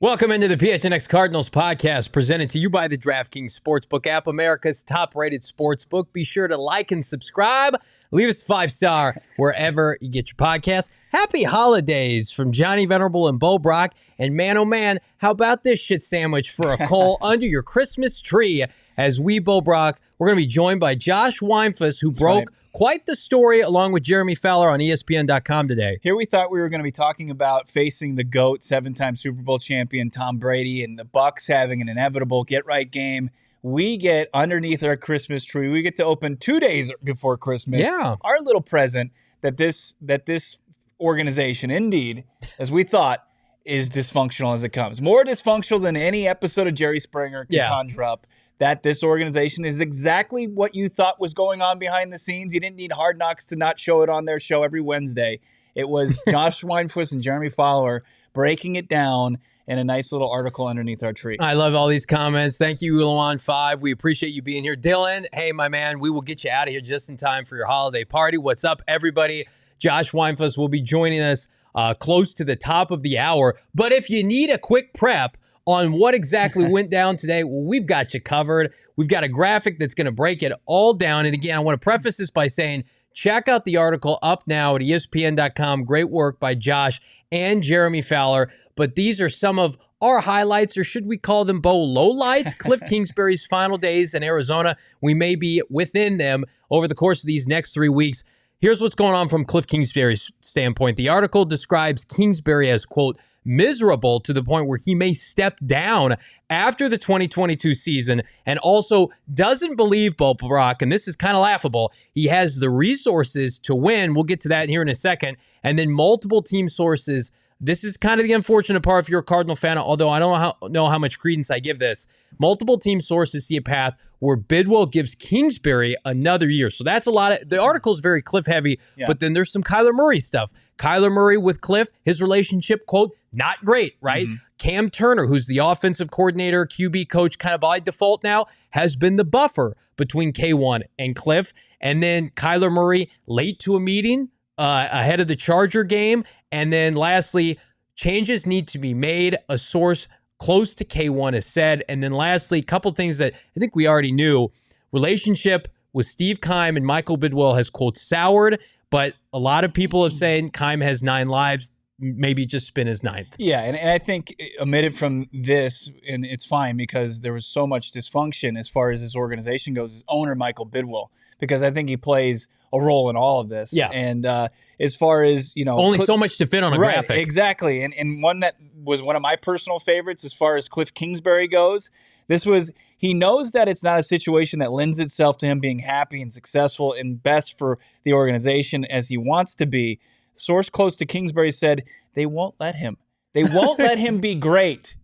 Welcome into the PHNX Cardinals podcast, presented to you by the DraftKings Sportsbook app, America's top-rated sportsbook. Be sure to like and subscribe. Leave us a 5-star wherever you get your podcasts. Happy holidays from Johnny Venerable and Bo Brock. And man, oh man, how about this shit sandwich for a coal under your Christmas tree? As we, Bo Brock, we're going to be joined by Josh Weinfuss, who broke quite the story along with Jeremy Fowler on ESPN.com today. Here we thought we were going to be talking about facing the GOAT, 7-time Super Bowl champion Tom Brady, and the Bucs having an inevitable get-right game. We get underneath our Christmas tree. We get to open 2 days before Christmas. Yeah. Our little present that this organization, indeed, as we thought, is dysfunctional as it comes. More dysfunctional than any episode of Jerry Springer can conjure up. That this organization is exactly what you thought was going on behind the scenes. You didn't need Hard Knocks to not show it on their show every Wednesday. It was Josh Weinfuss and Jeremy Fowler breaking it down in a nice little article underneath our tree. I love all these comments. Thank you, Luan5. We appreciate you being here. Dylan, hey, my man, we will get you out of here just in time for your holiday party. What's up, everybody? Josh Weinfuss will be joining us close to the top of the hour. But if you need a quick prep on what exactly went down today, well, we've got you covered. We've got a graphic that's going to break it all down. And again, I want to preface this by saying, check out the article up now at ESPN.com. Great work by Josh and Jeremy Fowler. But these are some of our highlights, or should we call them Bo lowlights? Kliff Kingsbury's final days in Arizona. We may be within them over the course of these next 3 weeks. Here's what's going on from Kliff Kingsbury's standpoint. The article describes Kingsbury as, quote, miserable to the point where he may step down after the 2022 season, and also doesn't believe, Bo Brock, and this is kind of laughable, he has the resources to win. We'll get to that here in a second. And then multiple team sources. This is kind of the unfortunate part if you're a Cardinal fan, although I don't know how much credence I give this. Multiple team sources see a path where Bidwill gives Kingsbury another year. So that's a lot of, the article is very Kliff heavy, but then there's some Kyler Murray stuff. Kyler Murray with Kliff, his relationship, quote, not great, right? Cam Turner, who's the offensive coordinator, QB coach, kind of by default now, has been the buffer between K1 and Kliff. And then Kyler Murray late to a meeting ahead of the Charger game. And then lastly, changes need to be made, a source close to K1 has said. And then lastly, a couple things that I think we already knew. Relationship with Steve Keim and Michael Bidwill has, quote, soured. But a lot of people have saying Keim has 9 lives, maybe just spin his 9th. Yeah, and I think omitted from this, and it's fine because there was so much dysfunction as far as this organization goes, is owner Michael Bidwill, because I think he plays a role in all of this. Yeah. And as far as, only so much to fit on a graphic. Exactly. And one that was one of my personal favorites as far as Kliff Kingsbury goes, he knows that it's not a situation that lends itself to him being happy and successful and best for the organization as he wants to be. Source close to Kingsbury said, they won't let him. They won't let him be great.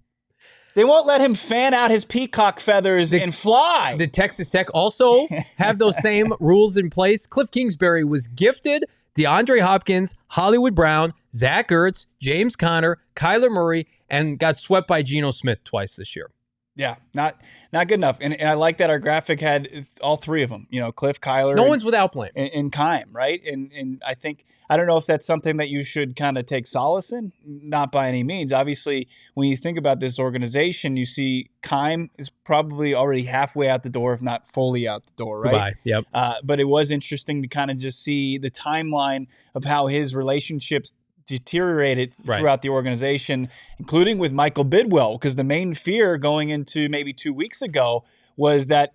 They won't let him fan out his peacock feathers and fly. The Texas Tech also have those same rules in place. Kliff Kingsbury was gifted DeAndre Hopkins, Hollywood Brown, Zach Ertz, James Conner, Kyler Murray, and got swept by Geno Smith twice this year. Yeah, not good enough. And I like that our graphic had all 3 of them. Kliff, Kyler. No one's without blame. And Keim, right? And I don't know if that's something that you should kind of take solace in. Not by any means. Obviously, when you think about this organization, you see Keim is probably already halfway out the door, if not fully out the door, right? Goodbye. Yep. But it was interesting to kind of just see the timeline of how his relationships deteriorated throughout the organization, including with Michael Bidwill, because the main fear going into maybe 2 weeks ago was that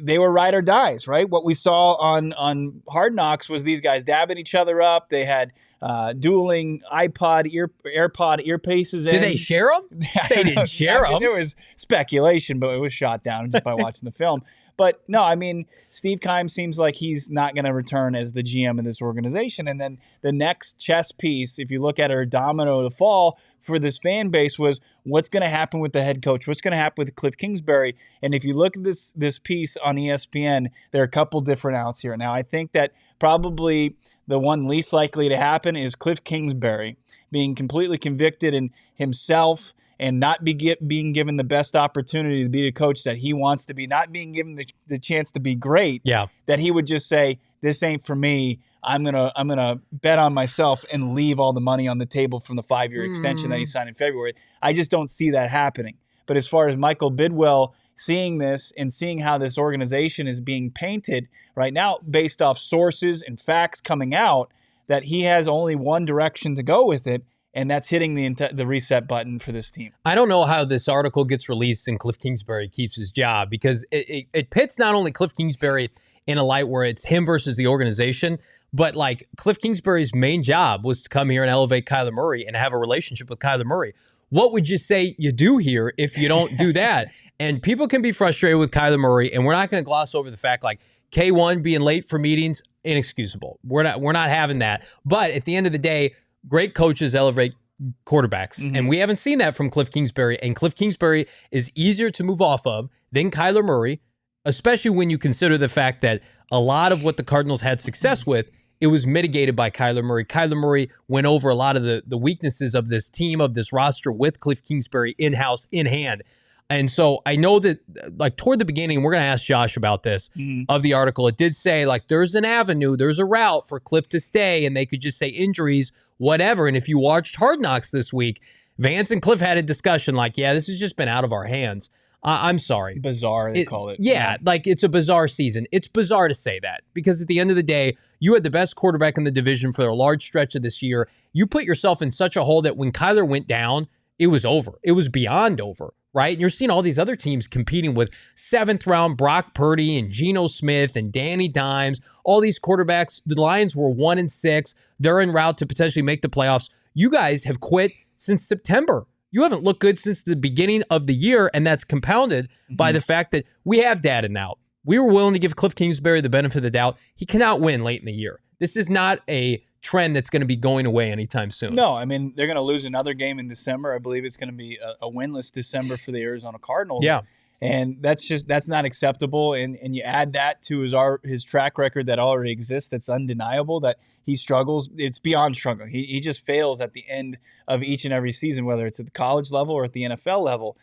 they were ride or dies, right? What we saw on Hard Knocks was these guys dabbing each other up. They had dueling AirPod earpieces. Did they share them? They didn't share them. There was speculation, but it was shot down just by watching the film. But no, I mean, Steve Keim seems like he's not going to return as the GM of this organization. And then the next chess piece, if you look at our domino to fall for this fan base, was what's going to happen with the head coach? What's going to happen with Kliff Kingsbury? And if you look at this piece on ESPN, there are a couple different outs here. Now, I think that probably the one least likely to happen is Kliff Kingsbury being completely convicted in himself and not being given the best opportunity to be the coach that he wants to be, not being given the chance to be great, that he would just say, this ain't for me. I'm gonna bet on myself and leave all the money on the table from the 5-year extension that he signed in February. I just don't see that happening. But as far as Michael Bidwill seeing this and seeing how this organization is being painted right now based off sources and facts coming out, that he has only one direction to go with it, and that's hitting the reset button for this team. I don't know how this article gets released and Kliff Kingsbury keeps his job, because it pits not only Kliff Kingsbury in a light where it's him versus the organization, but like Kliff Kingsbury's main job was to come here and elevate Kyler Murray and have a relationship with Kyler Murray. What would you say you do here if you don't do that? And people can be frustrated with Kyler Murray, and we're not going to gloss over the fact like K1 being late for meetings, inexcusable. We're not having that. But at the end of the day, great coaches elevate quarterbacks, and we haven't seen that from Kliff Kingsbury. And Kliff Kingsbury is easier to move off of than Kyler Murray, especially when you consider the fact that a lot of what the Cardinals had success with, it was mitigated by Kyler Murray. Kyler Murray went over a lot of the weaknesses of this team, of this roster, with Kliff Kingsbury in-house, in hand. And so I know that, like, toward the beginning, we're going to ask Josh about this, of the article. It did say, like, there's an avenue, there's a route for Kliff to stay, and they could just say injuries, whatever. And if you watched Hard Knocks this week, Vance and Kliff had a discussion like, yeah, this has just been out of our hands. I'm sorry. Bizarre, they call it. Yeah, like, it's a bizarre season. It's bizarre to say that, because at the end of the day, you had the best quarterback in the division for a large stretch of this year. You put yourself in such a hole that when Kyler went down, it was over. It was beyond over, right? And you're seeing all these other teams competing with 7th-round Brock Purdy and Geno Smith and Danny Dimes, all these quarterbacks. The Lions were 1-6. They're en route to potentially make the playoffs. You guys have quit since September. You haven't looked good since the beginning of the year, and that's compounded by the fact that we have data now. We were willing to give Kliff Kingsbury the benefit of the doubt. He cannot win late in the year. This is not a trend that's going to be going away anytime soon. No, I mean, they're going to lose another game in December. I believe it's going to be a winless December for the Arizona Cardinals. Yeah. And that's not acceptable. And you add that to his track record that already exists, that's undeniable, that he struggles. It's beyond struggling. He just fails at the end of each and every season, whether it's at the college level or at the NFL level.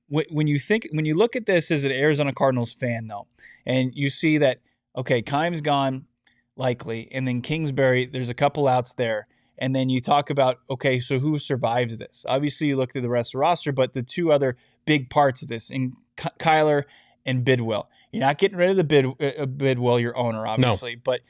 When you look at this as an Arizona Cardinals fan, though, and you see that, okay, Keim's gone, likely, and then Kingsbury, there's a couple outs there. And then you talk about, okay, so who survives this? Obviously, you look through the rest of the roster, but the two other big parts of this, in Kyler and Bidwill. You're not getting rid of the Bidwill, your owner, obviously. No. But,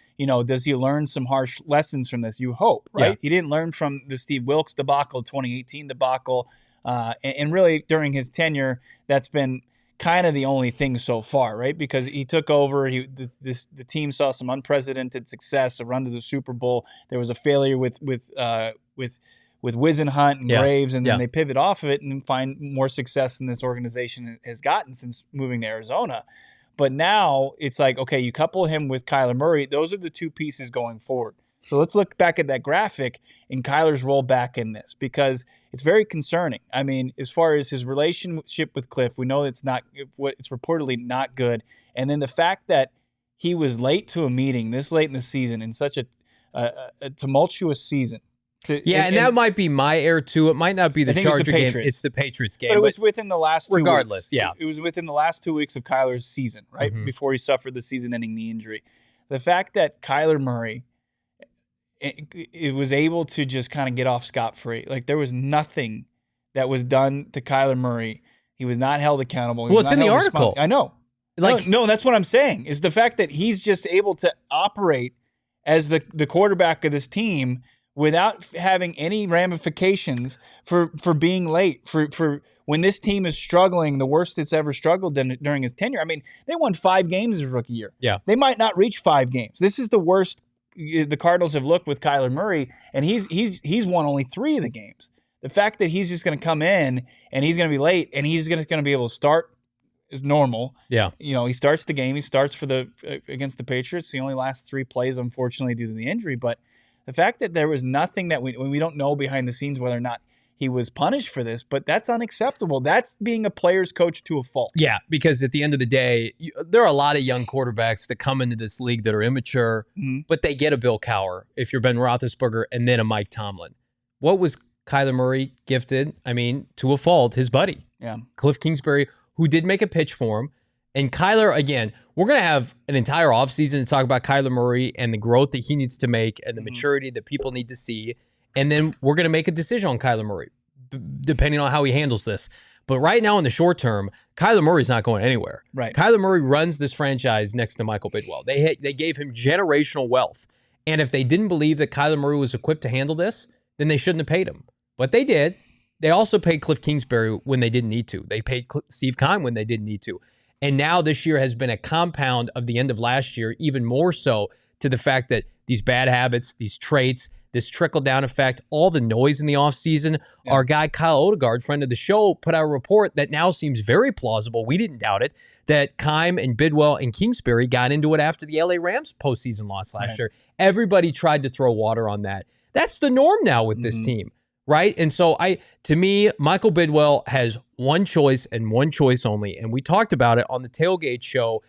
does he learn some harsh lessons from this? You hope, right? Yeah. He didn't learn from the Steve Wilkes debacle, 2018 debacle. And really, during his tenure, that's been kind of the only thing so far, right? Because he took over, the team saw some unprecedented success, a run to the Super Bowl. There was a failure with Wisenhunt and Graves, and then they pivot off of it and find more success than this organization has gotten since moving to Arizona. But now it's like, okay, you couple him with Kyler Murray. Those are the two pieces going forward. So let's look back at that graphic and Kyler's role back in this, because it's very concerning. I mean, as far as his relationship with Kliff, we know it's reportedly not good. And then the fact that he was late to a meeting this late in the season in such a tumultuous season. And that might be my error too. It might not be the Charger game. It's the Patriots game. But it was within the last 2 weeks. Regardless, yeah. It was within the last 2 weeks of Kyler's season, right? Before he suffered the season-ending knee injury. The fact that Kyler Murray it was able to just kind of get off scot-free. Like, there was nothing that was done to Kyler Murray. He was not held accountable. Well, it's in the article. I know. No, that's what I'm saying, is the fact that he's just able to operate as the quarterback of this team without having any ramifications for being late, for when this team is struggling, the worst it's ever struggled during his tenure. I mean, they won 5 games his rookie year. Yeah. They might not reach 5 games. This is the worst the Cardinals have looked with Kyler Murray, and he's won only 3 of the games. The fact that he's just going to come in and he's going to be late and he's going to be able to start is normal. Yeah. He starts the game. He starts against the Patriots. He only lasts 3 plays, unfortunately, due to the injury. But the fact that there was nothing that we don't know behind the scenes whether or not he was punished for this, but that's unacceptable. That's being a player's coach to a fault. Yeah, because at the end of the day, there are a lot of young quarterbacks that come into this league that are immature, but they get a Bill Cowher if you're Ben Roethlisberger and then a Mike Tomlin. What was Kyler Murray gifted? I mean, to a fault, his buddy. Yeah. Kliff Kingsbury, who did make a pitch for him, And Kyler, again, we're going to have an entire offseason to talk about Kyler Murray and the growth that he needs to make and the maturity that people need to see. And then we're going to make a decision on Kyler Murray, depending on how he handles this. But right now, in the short term, Kyler Murray's not going anywhere. Right. Kyler Murray runs this franchise next to Michael Bidwill. They gave him generational wealth. And if they didn't believe that Kyler Murray was equipped to handle this, then they shouldn't have paid him. But they did. They also paid Kliff Kingsbury when they didn't need to. They paid Steve Keim when they didn't need to. And now this year has been a compound of the end of last year, even more so to the fact that these bad habits, these traits, this trickle-down effect, all the noise in the offseason. Yeah. Our guy Kyle Odegaard, friend of the show, put out a report that now seems very plausible. We didn't doubt it, that Keim and Bidwill and Kingsbury got into it after the LA Rams postseason loss last year. Everybody tried to throw water on that. That's the norm now with this team, right? And so to me, Michael Bidwill has one choice and one choice only. And we talked about it on the Tailgate show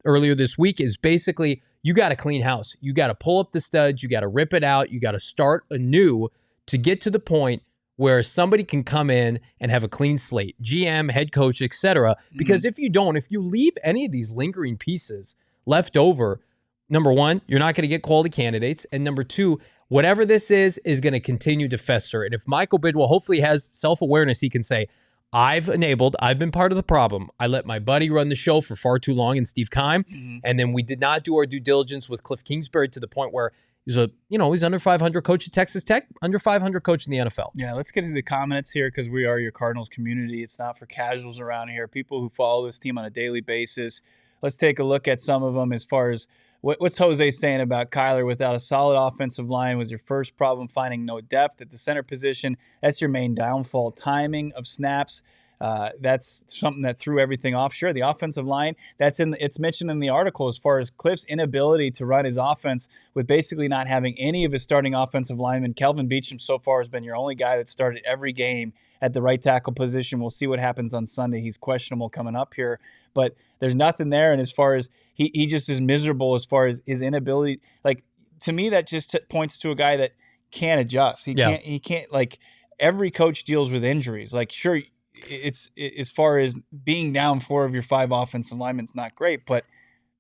earlier this week, is basically you got to clean house. You got to pull up the studs. You got to rip it out. You got to start anew to get to the point where somebody can come in and have a clean slate, GM, head coach, etc. Because if you don't, if you leave any of these lingering pieces left over, number one, you're not going to get quality candidates. And number two, whatever this is going to continue to fester. And if Michael Bidwill hopefully has self-awareness, he can say, I've been part of the problem. I let my buddy run the show for far too long, and Steve Keim, and then we did not do our due diligence with Kliff Kingsbury to the point where he's under 500 coach at Texas Tech, under 500 coach in the NFL. Yeah, let's get to the comments here because we are your Cardinals community. It's not for casuals around here, people who follow this team on a daily basis. Let's take a look at some of them as far as what's Jose saying about Kyler. Without a solid offensive line was your first problem, finding no depth at the center position. That's your main downfall. Timing of snaps, that's something that threw everything off. Sure, the offensive line, it's mentioned in the article as far as Kliff's inability to run his offense with basically not having any of his starting offensive linemen. Kelvin Beachum so far has been your only guy that started every game at the right tackle position. We'll see what happens on Sunday. He's questionable coming up here, but there's nothing there. And as far as he just is miserable as far as his inability, like, to me, that just points to a guy that can't adjust. He can't, like, every coach deals with injuries. Like, sure, it's as far as being down 4 of your 5 offensive linemen, it's not great, but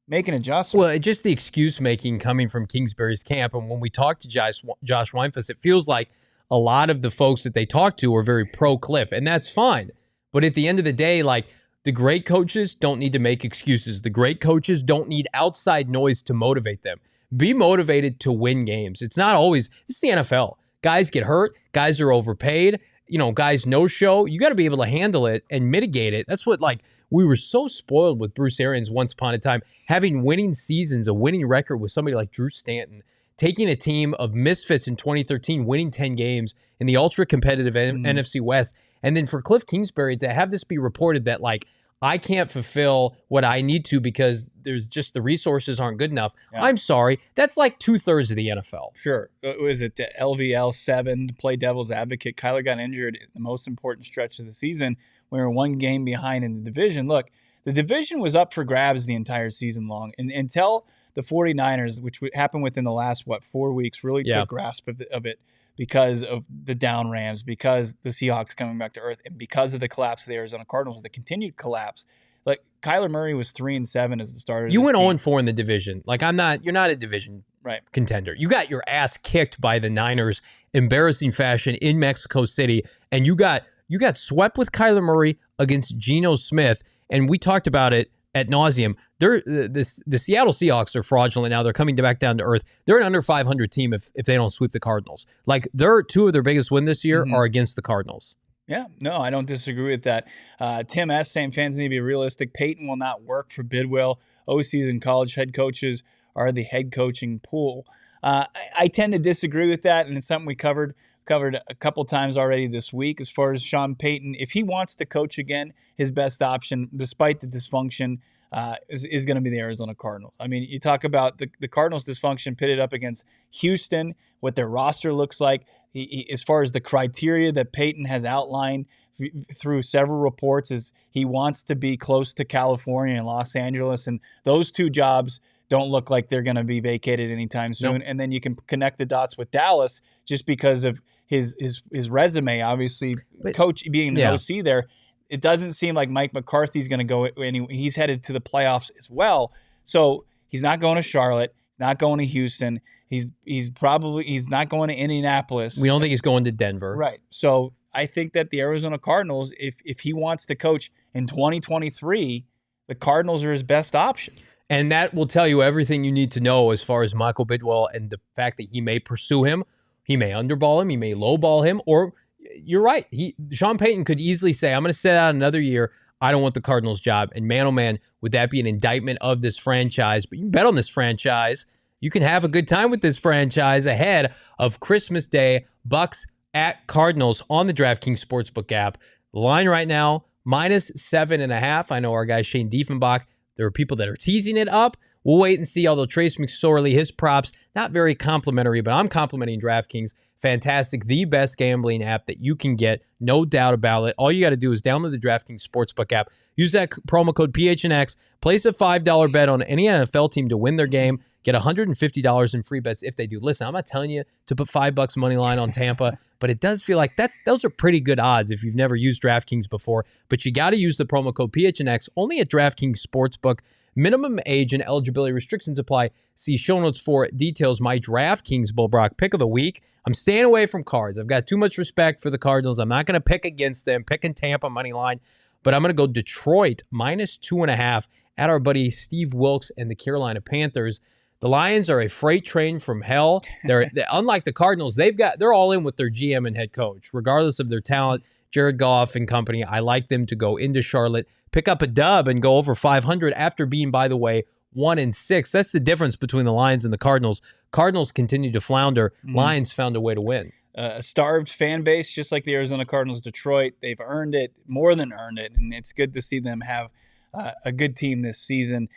make an adjustment. Well, just the excuse making coming from Kingsbury's camp. And when we talk to Josh Weinfuss, it feels like a lot of the folks that they talk to are very pro-Kliff, and that's fine. But at the end of the day, like, the great coaches don't need to make excuses. The great coaches don't need outside noise to motivate them. Be motivated to win games. It's not always, it's the NFL. Guys get hurt. Guys are overpaid. Guys no-show. You got to be able to handle it and mitigate it. That's what, like, we were so spoiled with Bruce Arians once upon a time, having winning seasons, a winning record with somebody like Drew Stanton, taking a team of misfits in 2013, winning 10 games in the ultra-competitive NFC West. And then for Kliff Kingsbury to have this be reported that, like, I can't fulfill what I need to because there's just the resources aren't good enough. Yeah. I'm sorry. That's like 2/3 of the NFL. Sure. Was it LVL 7 to play devil's advocate? Kyler got injured in the most important stretch of the season. We were 1 game behind in the division. Look, the division was up for grabs the entire season long. And until the 49ers, which happened within the last, 4 weeks, really took grasp of it because of the down Rams, because the Seahawks coming back to earth, and because of the collapse of the Arizona Cardinals, the continued collapse. Like, Kyler Murray was 3-7 as the starter. You went 0-4 in the division. Like, you're not a division contender. You got your ass kicked by the Niners, embarrassing fashion in Mexico City, and you got swept with Kyler Murray against Geno Smith, and we talked about it ad nauseum. The Seattle Seahawks are fraudulent now. They're coming back down to earth. They're an under 500 team if they don't sweep the Cardinals. Like, 2 of their biggest wins this year are against the Cardinals. Yeah, no, I don't disagree with that. Tim S. saying fans need to be realistic. Peyton will not work for Bidwill. OCs and college head coaches are the head coaching pool. I tend to disagree with that, and it's something we covered a couple times already this week. As far as Sean Payton, if he wants to coach again, his best option, despite the dysfunction, is going to be the Arizona Cardinals. I mean, you talk about the Cardinals' dysfunction pitted up against Houston, what their roster looks like. As far as the criteria that Payton has outlined through several reports, is he wants to be close to California and Los Angeles, and those 2 jobs don't look like they're going to be vacated anytime soon. Nope. And then you can connect the dots with Dallas just because of his resume, obviously, coach being the OC there. it doesn't seem like Mike McCarthy's going to go anywhere. He's headed to the playoffs as well. So he's not going to Charlotte, not going to Houston. He's not going to Indianapolis. We don't think he's going to Denver. Right. So I think that the Arizona Cardinals, if he wants to coach in 2023, the Cardinals are his best option. And that will tell you everything you need to know as far as Michael Bidwill and the fact that he may pursue him. He may underball him. He may lowball him. Or you're right. Sean Payton could easily say, I'm going to sit out another year. I don't want the Cardinals job. And man, oh man, would that be an indictment of this franchise? But you can bet on this franchise. You can have a good time with this franchise ahead of Christmas Day. Bucs at Cardinals on the DraftKings Sportsbook app. The line right now, -7.5. I know our guy Shane Diefenbach, there are people that are teasing it up. We'll wait and see, although Trace McSorley, his props, not very complimentary, but I'm complimenting DraftKings. Fantastic. The best gambling app that you can get. No doubt about it. All you got to do is download the DraftKings Sportsbook app. Use that promo code PHNX. Place a $5 bet on any NFL team to win their game. Get $150 in free bets if they do. Listen, I'm not telling you to put $5 money line on Tampa, but it does feel like those are pretty good odds if you've never used DraftKings before. But you got to use the promo code PHNX only at DraftKings Sportsbook. Minimum age and eligibility restrictions apply. See show notes for details. My DraftKings Bull Brock pick of the week. I'm staying away from cards. I've got too much respect for the Cardinals. I'm not going to pick against them. Picking Tampa money line, but I'm going to go Detroit -2.5 at our buddy Steve Wilkes and the Carolina Panthers. The Lions are a freight train from hell. They're unlike the Cardinals. They're all in with their GM and head coach, regardless of their talent. Jared Goff and company. I like them to go into Charlotte, pick up a dub, and go over 500 after being, by the way, 1-6. That's the difference between the Lions and the Cardinals. Cardinals continue to flounder. Lions found a way to win. A starved fan base, just like the Arizona Cardinals, Detroit. They've earned it, more than earned it, and it's good to see them have a good team this season.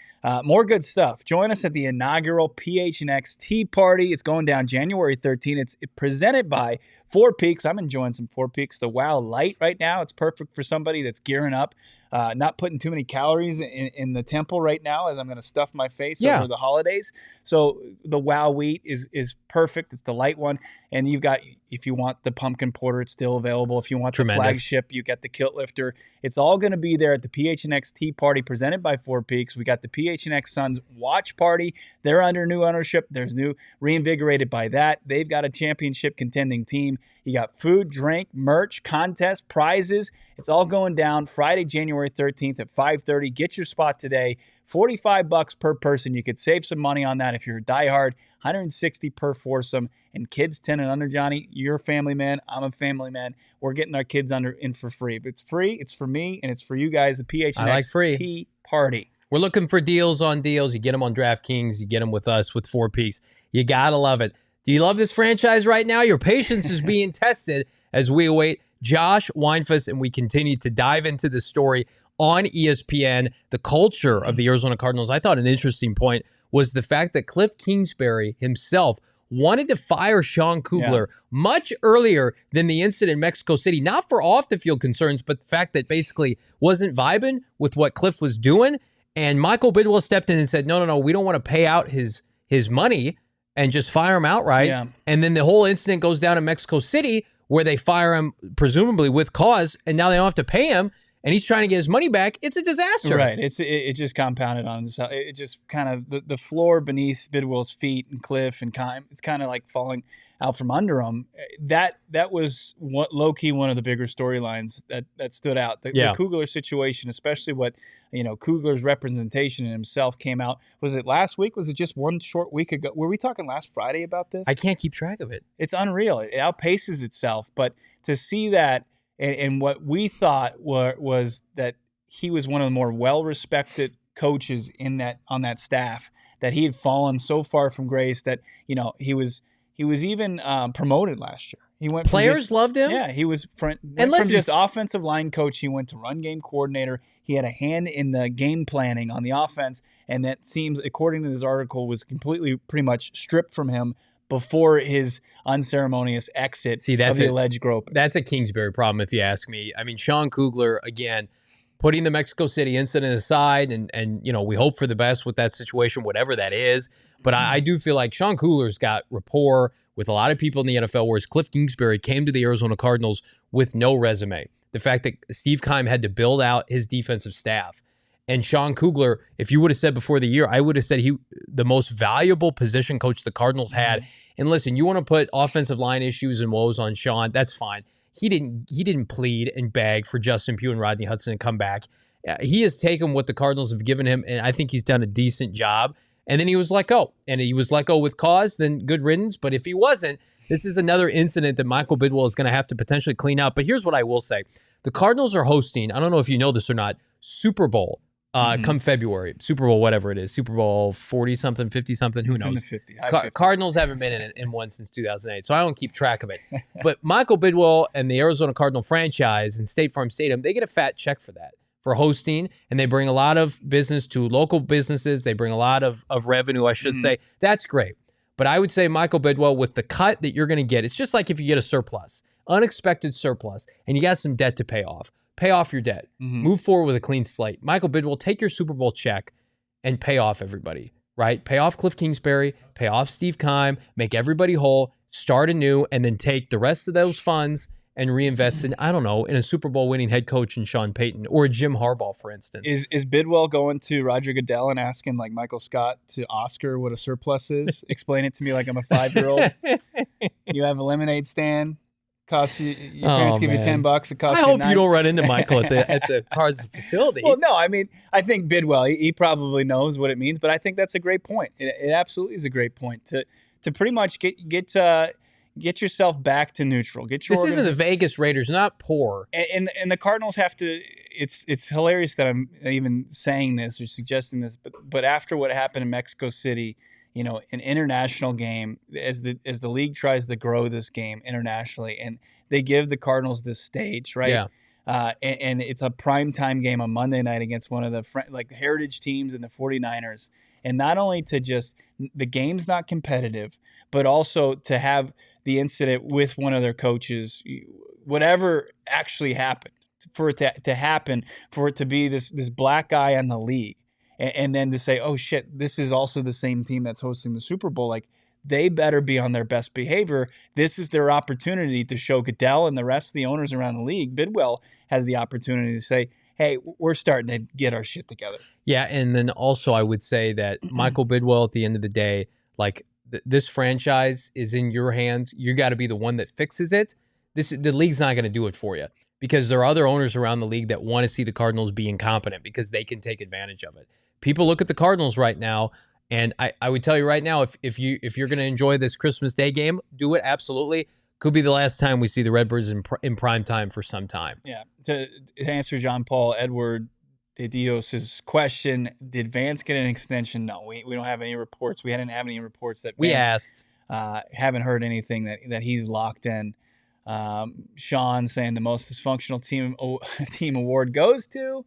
More good stuff. Join us at the inaugural PHNX Tea Party. It's going down January 13th. It's presented by Four Peaks. I'm enjoying some Four Peaks. The Wow Light right now. It's perfect for somebody that's gearing up. Not putting too many calories in the temple right now as I'm going to stuff my face over the holidays. So the Wow Wheat is perfect. It's the light one. And you've got, if you want the pumpkin porter, it's still available. If you want the flagship, you got the kilt lifter. It's all going to be there at the PHNX Tea Party presented by Four Peaks. We got the PHNX Suns watch party. They're under new ownership. There's new, reinvigorated by that. They've got a championship contending team. You got food, drink, merch, contest, prizes. It's all going down Friday, January 13th at 5:30. Get your spot today. $45 per person. You could save some money on that if you're a diehard. $160 per foursome. And kids 10 and under, Johnny, you're a family man. I'm a family man. We're getting our kids in for free. If it's free, it's for me, and it's for you guys. The PHNX Tea Party. We're looking for deals on deals. You get them on DraftKings. You get them with us with Four Peaks. You got to love it. Do you love this franchise right now? Your patience is being tested as we await Josh Weinfuss, and we continue to dive into this story on ESPN, the culture of the Arizona Cardinals. I thought an interesting point was the fact that Kliff Kingsbury himself wanted to fire Sean Kugler much earlier than the incident in Mexico City, not for off-the-field concerns, but the fact that basically wasn't vibing with what Kliff was doing. And Michael Bidwill stepped in and said, no, we don't want to pay out his money and just fire him outright. Yeah. And then the whole incident goes down in Mexico City where they fire him presumably with cause, and now they don't have to pay him, and he's trying to get his money back. It's a disaster. Right. It just compounded on itself. It just kind of, the floor beneath Bidwill's feet and Kliff and Keim, it's kind of like falling out from under him. That was low-key one of the bigger storylines that stood out. The Kugler situation, especially what, Kugler's representation in himself came out. Was it last week? Was it just one short week ago? Were we talking last Friday about this? I can't keep track of it. It's unreal. It outpaces itself. But to see that, and what we thought was that he was one of the more well-respected coaches on that staff, that he had fallen so far from grace that, he was even promoted last year. He went Players loved him? Yeah, he was from just offensive line coach. He went to run game coordinator. He had a hand in the game planning on the offense, and that seems, according to this article, was completely pretty much stripped from him before his unceremonious exit of the alleged groping. That's a Kingsbury problem, if you ask me. I mean, Sean Kugler, again, putting the Mexico City incident aside, and we hope for the best with that situation, whatever that is. But I do feel like Sean Kugler's got rapport with a lot of people in the NFL, whereas Kliff Kingsbury came to the Arizona Cardinals with no resume. the fact that Steve Keim had to build out his defensive staff. And Sean Kugler, if you would have said before the year, I would have said the most valuable position coach the Cardinals had. And listen, you want to put offensive line issues and woes on Sean, that's fine. He didn't plead and beg for Justin Pugh and Rodney Hudson to come back. He has taken what the Cardinals have given him, and I think he's done a decent job. And then he was let go. And he was let go with cause, then good riddance. But if he wasn't, this is another incident that Michael Bidwill is going to have to potentially clean up. But here's what I will say. The Cardinals are hosting, I don't know if you know this or not, Super Bowl come February. Super Bowl, whatever it is. Super Bowl 40-something, 50-something, who knows? In the 50, high 50s. Cardinals haven't been in one since 2008, so I don't keep track of it. But Michael Bidwill and the Arizona Cardinal franchise and State Farm Stadium, they get a fat check for that, for hosting, and they bring a lot of business to local businesses. They bring a lot of revenue, I should say. That's great. But I would say Michael Bidwill, with the cut that you're going to get, it's just like if you get a surplus, unexpected surplus, and you got some debt to pay off. Pay off your debt. Move forward with a clean slate. Michael Bidwill, take your Super Bowl check and pay off everybody, right? Pay off Kliff Kingsbury, pay off Steve Keim, make everybody whole, start anew, and then take the rest of those funds and reinvest in, I don't know, in a Super Bowl winning head coach in Sean Payton or Jim Harbaugh, for instance. Is Bidwill going to Roger Goodell and asking, like Michael Scott to Oscar what a surplus is? Explain it to me like I'm a 5-year-old. You have a lemonade stand. Costs you, your parents give you $10. It costs I you hope you don't run into Michael at the Cards facility. Well, no, I mean, I think Bidwill, he probably knows what it means, but I think that's a great point. It absolutely is a great point to pretty much get yourself back to neutral. This isn't the Vegas Raiders, not poor. And the Cardinals have to. It's hilarious that I'm even saying this or suggesting this, but after what happened in Mexico City, you know, an international game, as the league tries to grow this game internationally, and they give the Cardinals this stage, right? Yeah. And it's a primetime game on Monday night against one of the heritage teams and the 49ers. And not only to just the game's not competitive, but also to have the incident with one of their coaches, whatever actually happened, for it to happen, for it to be this black guy on the league. And then to say, oh, shit, this is also the same team that's hosting the Super Bowl. Like, they better be on their best behavior. This is their opportunity to show Goodell and the rest of the owners around the league. Bidwill has the opportunity to say, hey, we're starting to get our shit together. Yeah, and then also I would say that Michael Bidwill, at the end of the day, like, this franchise is in your hands. You got to be the one that fixes it. The league's not going to do it for you, because there are other owners around the league that want to see the Cardinals be incompetent because they can take advantage of it. People look at the Cardinals right now, and I would tell you right now, if you're going to enjoy this Christmas Day game, do it, absolutely. Could be the last time we see the Redbirds in prime time for some time. Yeah. To answer John Paul Edward de Dios's question, did Vance get an extension? No, we don't have any reports. We hadn't have any reports that we Vance, asked. Haven't heard anything that he's locked in. Sean saying the most dysfunctional team award goes to.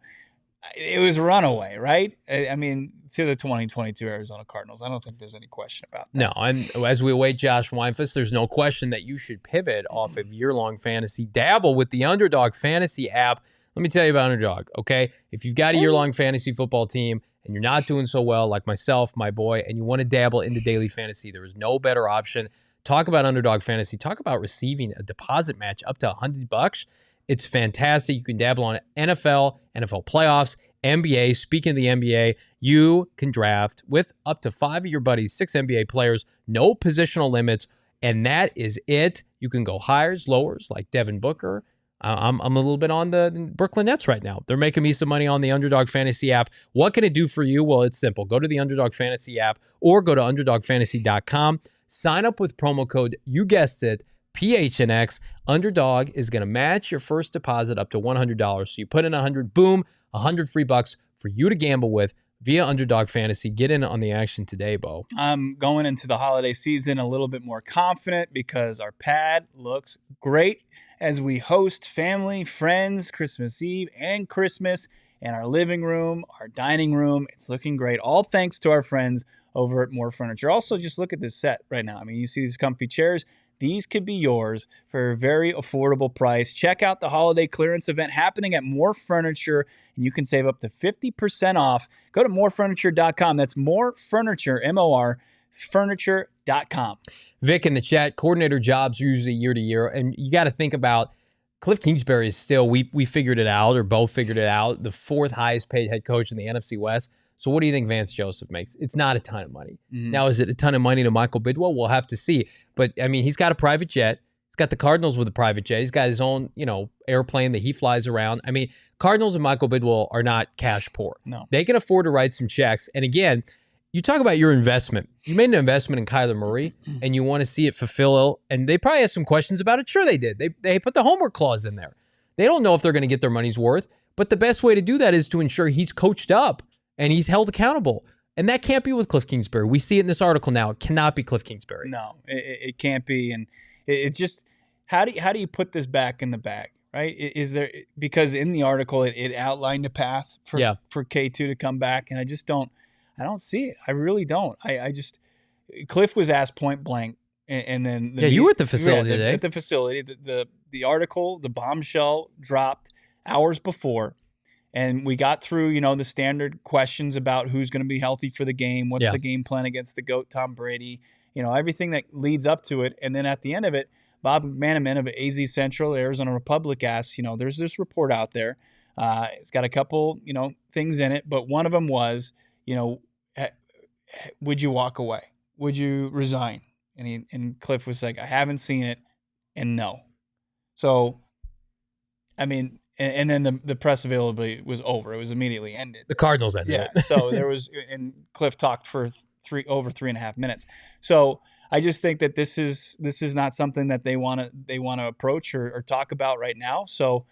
It was runaway, right? I mean, to the 2022 Arizona Cardinals. I don't think there's any question about that. No, and as we await Josh Weinfuss, there's no question that you should pivot off of year-long fantasy. Dabble with the Underdog Fantasy app. Let me tell you about Underdog, okay? If you've got a year-long fantasy football team and you're not doing so well, like myself, my boy, and you want to dabble into daily fantasy, there is no better option. Talk about Underdog Fantasy. Talk about receiving a deposit match up to $100. It's fantastic. You can dabble on NFL, NFL playoffs, NBA. Speaking of the NBA, you can draft with up to 5 of your buddies, 6 NBA players, no positional limits, and that is it. You can go highers, lowers, like Devin Booker. I'm a little bit on the Brooklyn Nets right now. They're making me some money on the Underdog Fantasy app. What can it do for you? Well, it's simple. Go to the Underdog Fantasy app or go to UnderdogFantasy.com. Sign up with promo code, you guessed it, PHNX. Underdog is going to match your first deposit up to $100. So you put in $100, boom, $100 free bucks for you to gamble with via Underdog Fantasy. Get in on the action today, Bo. I'm going into the holiday season a little bit more confident because our pad looks great as we host family, friends, Christmas Eve and Christmas in our living room, our dining room. It's looking great. All thanks to our friends over at More Furniture. Also, just look at this set right now. I mean, you see these comfy chairs. These could be yours for a very affordable price. Check out the holiday clearance event happening at More Furniture, and you can save up to 50% off. Go to morefurniture.com. That's More Furniture, M-O-R, furniture.com. Vic in the chat, coordinator jobs are usually year to year, and you got to think about Kliff Kingsbury is still, we figured it out, or Bo figured it out, the 4th highest paid head coach in the NFC West. So what do you think Vance Joseph makes? It's not a ton of money. Now, is it a ton of money to Michael Bidwill? We'll have to see. But, I mean, he's got a private jet. He's got the Cardinals with a private jet. He's got his own, airplane that he flies around. I mean, Cardinals and Michael Bidwill are not cash poor. No. They can afford to write some checks. And again, you talk about your investment. You made an investment in Kyler Murray, and you want to see it fulfill. And they probably had some questions about it. Sure, they did. They put the homework clause in there. They don't know if they're going to get their money's worth. But the best way to do that is to ensure he's coached up and he's held accountable. And that can't be with Kliff Kingsbury. We see it in this article now. It cannot be Kliff Kingsbury. No, it can't be. And it's just, how do you put this back in the bag, right? Is there, because in the article it outlined a path for K2 to come back, and I don't see it. I really don't. I just, Kliff was asked point blank, and then you were at the facility today. At the facility, the article, the bombshell dropped hours before. And we got through, the standard questions about who's going to be healthy for the game, what's the game plan against the GOAT Tom Brady, everything that leads up to it. And then at the end of it, Bob McManaman of AZ Central, Arizona Republic asks, there's this report out there. It's got a couple, things in it, but one of them was, would you walk away? Would you resign? And Kliff was like, I haven't seen it, and no. So, I mean, and then the press availability was over. It was immediately ended. The Cardinals ended it. Yeah, so there was, and Kliff talked for over 3.5 minutes. So I just think that this is not something that they want to approach or talk about right now. So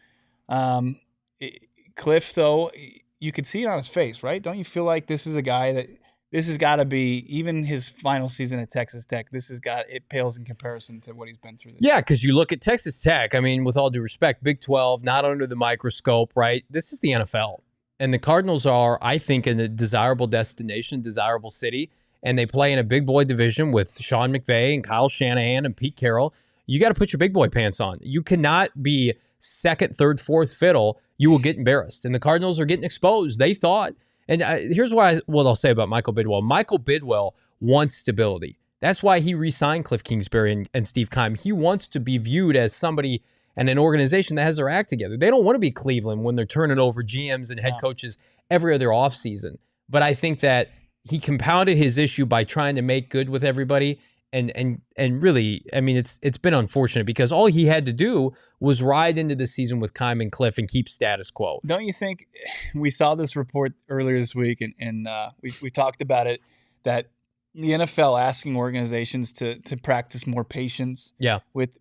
Kliff, though, you could see it on his face, right? Don't you feel like this is a guy that this has got to be, even his final season at Texas Tech, it pales in comparison to what he's been through. Yeah, because you look at Texas Tech, I mean, with all due respect, Big 12, not under the microscope, right? This is the NFL. And the Cardinals are, I think, in a desirable destination, desirable city, and they play in a big boy division with Sean McVay and Kyle Shanahan and Pete Carroll. You got to put your big boy pants on. You cannot be second, third, fourth fiddle. You will get embarrassed. And the Cardinals are getting exposed. They thought. And here's what I'll say about Michael Bidwill. Michael Bidwill wants stability. That's why he re-signed Kliff Kingsbury and Steve Keim. He wants to be viewed as somebody and an organization that has their act together. They don't want to be Cleveland when they're turning over GMs and head coaches every other offseason. But I think that he compounded his issue by trying to make good with everybody. And really, I mean, it's been unfortunate because all he had to do was ride into the season with Keim and Kliff and keep status quo. Don't you think, we saw this report earlier this week, and we talked about it, that the NFL asking organizations to practice more patience with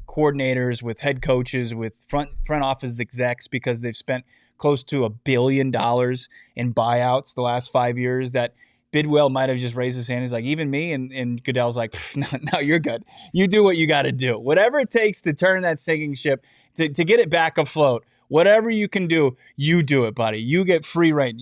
coordinators, with head coaches, with front office execs, because they've spent close to $1 billion in buyouts the last 5 years, that Bidwill might have just raised his hand. He's like, even me? And Goodell's like, no, you're good. You do what you got to do. Whatever it takes to turn that sinking ship, to get it back afloat, whatever you can do, you do it, buddy. You get free reign.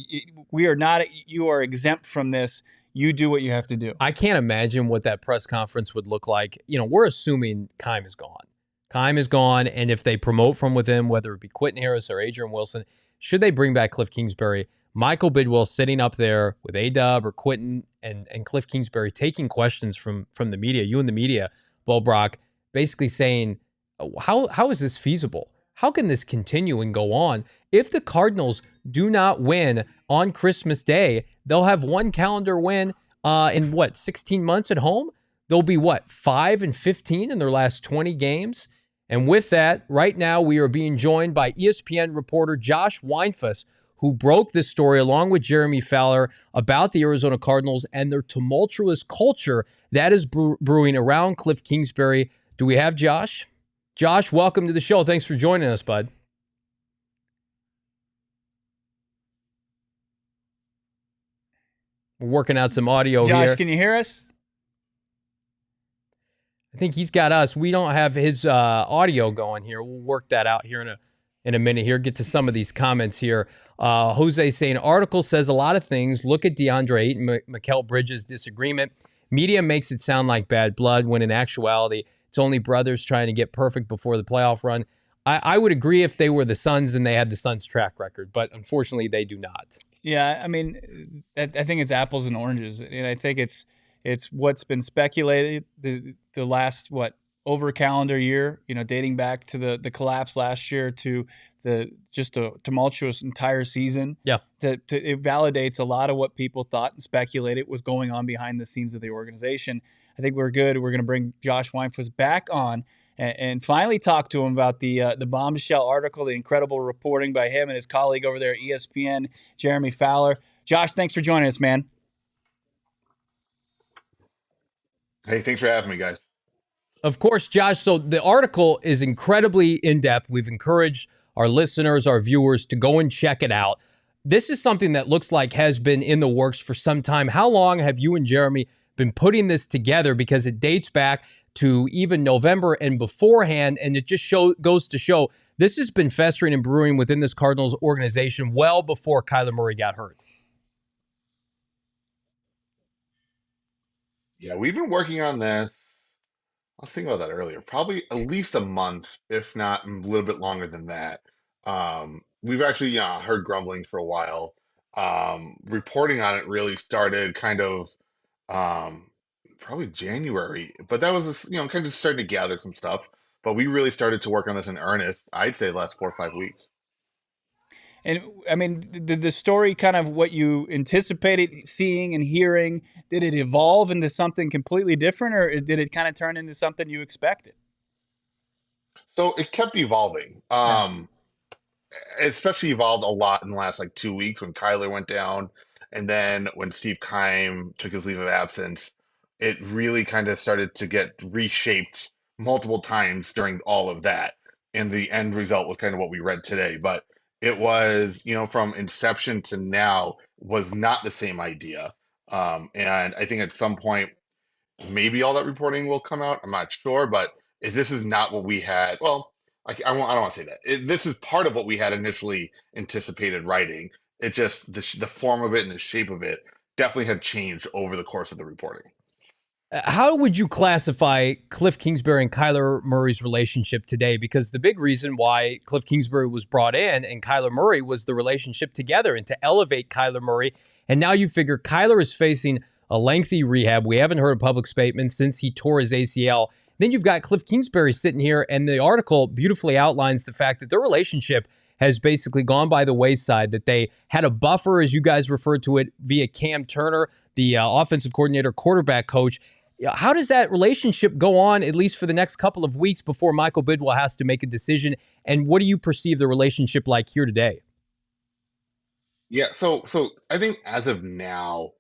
You are exempt from this. You do what you have to do. I can't imagine what that press conference would look like. We're assuming Keim is gone. Keim is gone, and if they promote from within, whether it be Quentin Harris or Adrian Wilson, should they bring back Kliff Kingsbury, Michael Bidwill sitting up there with A-Dub or Quentin and Kliff Kingsbury taking questions from the media, you and the media, Bo Brock, basically saying, how is this feasible? How can this continue and go on? If the Cardinals do not win on Christmas Day, they'll have one calendar win in 16 months at home? They'll be 5-15 in their last 20 games? And with that, right now we are being joined by ESPN reporter Josh Weinfuss, who broke this story along with Jeremy Fowler about the Arizona Cardinals and their tumultuous culture that is brewing around Kliff Kingsbury. Do we have Josh? Josh, welcome to the show. Thanks for joining us, bud. We're working out some audio here. Josh, can you hear us? I think he's got us. We don't have his audio going here. We'll work that out here in a minute here. Get to some of these comments here. Jose saying, article says a lot of things. Look at DeAndre Ayton, Mikal Bridges' disagreement. Media makes it sound like bad blood when in actuality, it's only brothers trying to get perfect before the playoff run. I would agree if they were the Suns and they had the Suns track record, but unfortunately they do not. Yeah, I mean, I think it's apples and oranges. And I think it's what's been speculated the last, over a calendar year, dating back to the collapse last year to just a tumultuous entire season. Yeah. It validates a lot of what people thought and speculated was going on behind the scenes of the organization. I think we're good. We're going to bring Josh Weinfuss back on and finally talk to him about the bombshell article, the incredible reporting by him and his colleague over there at ESPN, Jeremy Fowler. Josh, thanks for joining us, man. Hey, thanks for having me, guys. Of course, Josh. So the article is incredibly in-depth. We've encouraged our listeners, our viewers to go and check it out. This is something that looks like has been in the works for some time. How long have you and Jeremy been putting this together? Because it dates back to even November and beforehand, and it just goes to show this has been festering and brewing within this Cardinals organization well before Kyler Murray got hurt. Yeah, we've been working on this. I was thinking about that earlier. Probably at least a month, if not a little bit longer than that. We've actually heard grumbling for a while. Reporting on it really started kind of probably January, but that was kind of starting to gather some stuff. But we really started to work on this in earnest, I'd say, the last 4 or 5 weeks. And I mean, did the story kind of what you anticipated seeing and hearing, did it evolve into something completely different, or did it kind of turn into something you expected? So it kept evolving. Especially evolved a lot in the last 2 weeks when Kyler went down, and then when Steve Keim took his leave of absence, it really kind of started to get reshaped multiple times during all of that. And the end result was kind of what we read today. But it was, from inception to now was not the same idea. And I think at some point maybe all that reporting will come out. I'm not sure, but this is not what we had. Well, I don't want to say that. This is part of what we had initially anticipated writing. It just the form of it and the shape of it definitely had changed over the course of the reporting. How would you classify Kliff Kingsbury and Kyler Murray's relationship today? Because the big reason why Kliff Kingsbury was brought in and Kyler Murray was the relationship together and to elevate Kyler Murray. And now you figure Kyler is facing a lengthy rehab. We haven't heard a public statement since he tore his ACL. Then you've got Kliff Kingsbury sitting here, and the article beautifully outlines the fact that their relationship has basically gone by the wayside, that they had a buffer, as you guys referred to it, via Cam Turner, the offensive coordinator, quarterback coach. How does that relationship go on, at least for the next couple of weeks before Michael Bidwill has to make a decision? And what do you perceive the relationship like here today? Yeah, so I think as of now,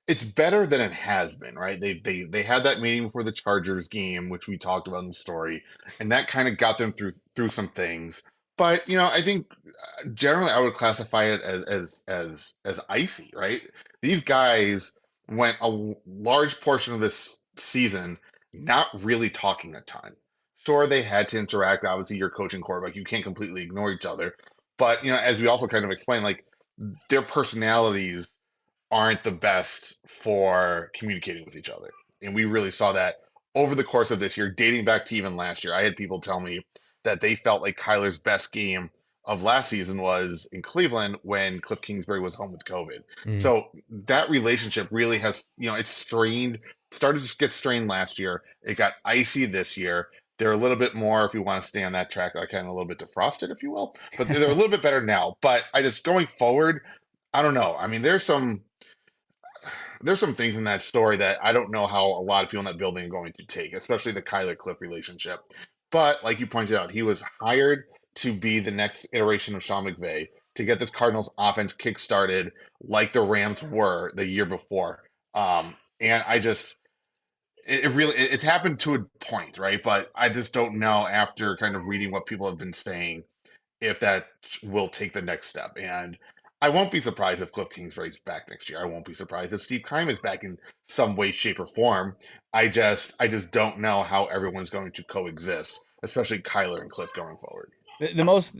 it's better than it has been, right? They had that meeting before the Chargers game, which we talked about in the story, and that kind of got them through some things. But I think generally I would classify it as icy, right? These guys went a large portion of this season not really talking a ton. Sure, they had to interact. Obviously, you're coaching quarterback; you can't completely ignore each other. But as we also kind of explained, their personalities aren't the best for communicating with each other. And we really saw that over the course of this year, dating back to even last year. I had people tell me that they felt like Kyler's best game of last season was in Cleveland when Kliff Kingsbury was home with COVID. So that relationship really has, it's strained, started to get strained last year. It got icy this year. They're a little bit more, if you want to stay on that track, kind of a little bit defrosted, if you will. But they're a little bit better now. But going forward, I don't know. I mean, there's some things in that story that I don't know how a lot of people in that building are going to take, especially the Kyler Kliff relationship. But like you pointed out, he was hired to be the next iteration of Sean McVay to get this Cardinals offense kick-started like the Rams were the year before. And it's happened to a point, right? But I just don't know, after kind of reading what people have been saying, if that will take the next step. And I won't be surprised if Kliff Kingsbury's back next year. I won't be surprised if Steve Keim is back in some way, shape, or form. I just don't know how everyone's going to coexist, especially Kyler and Kliff going forward. The most